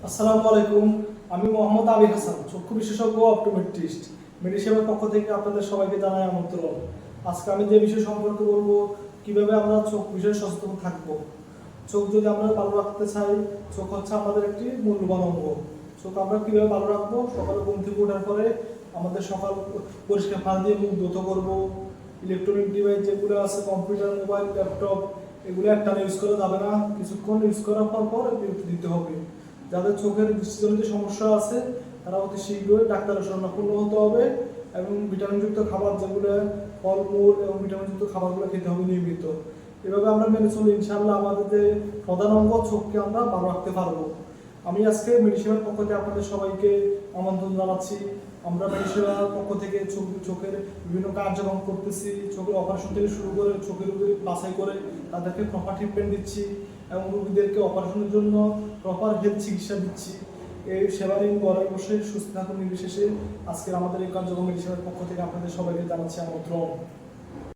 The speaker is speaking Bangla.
আসসালামু আলাইকুম। আমি মোহাম্মদ আলী হাসান, চক্ষু বিশেষজ্ঞ অপটোমেট্রিস্ট। মেডিসেবার পক্ষ থেকে আপনাদের সবাইকে জানাই আমন্ত্রণ। আজকে আমি যে বিষয় সম্পর্কে বলবো, কিভাবে আমরা চোখ বিষয়ে সচেতন থাকবো। চোখ যদি আমরা ভালো রাখতে চাই, চোখ হচ্ছে আমাদের একটি মূল্যবান অঙ্গ। চোখ আমরা কিভাবে ভালো রাখবো? সকালে ঘুম থেকে ওঠার পরে আমাদের সকাল পরিষ্কার পানি দিয়ে মুখ ধুতে করবো। ইলেকট্রনিক ডিভাইস যেগুলো আছে, কম্পিউটার, মোবাইল, ল্যাপটপ, এগুলো একটানা ইউজ করা যাবে না। কিছুক্ষণ ইউজ করার পর বিরতি দিতে হবে। যাদের চোখের দৃষ্টিজনিত সমস্যা আছে তারা অতি শীঘ্রই ডাক্তারের শরণাপন্ন হতে হবে এবং ভিটামিনযুক্ত খাবার, যেগুলো ফলমূল এবং ভিটামিনযুক্ত খাবারগুলো খেতে হবে নিয়মিত। এভাবে আমরা মেনে চলি, ইনশাআল্লাহ আমাদের যে প্রধান অঙ্গ চোখকে আমরা ভালো রাখতে পারবো। আমি আজকে মেডিসেবার পক্ষ থেকে আপনাদের সবাইকে আমন্ত্রণ জানাচ্ছি। আমরা মেডিসেবার পক্ষ থেকে চোখের বিভিন্ন কার্যক্রম করতেছি। চোখের অপারেশন থেকে শুরু করে চোখের রোগী বাছাই করে তাদেরকে প্রপার ট্রিটমেন্ট দিচ্ছি এবং রোগীদেরকে অপারেশনের জন্য প্রপার হেলথ চিকিৎসা দিচ্ছি। এই সেবা নিন, ঘরে বসে সুস্থ থাকুন নির্বিশেষে। আজকে আমাদের এই কার্যক্রম মেডিসেবার পক্ষ থেকে আপনাদের সবাইকে জানাচ্ছি আমন্ত্রণ।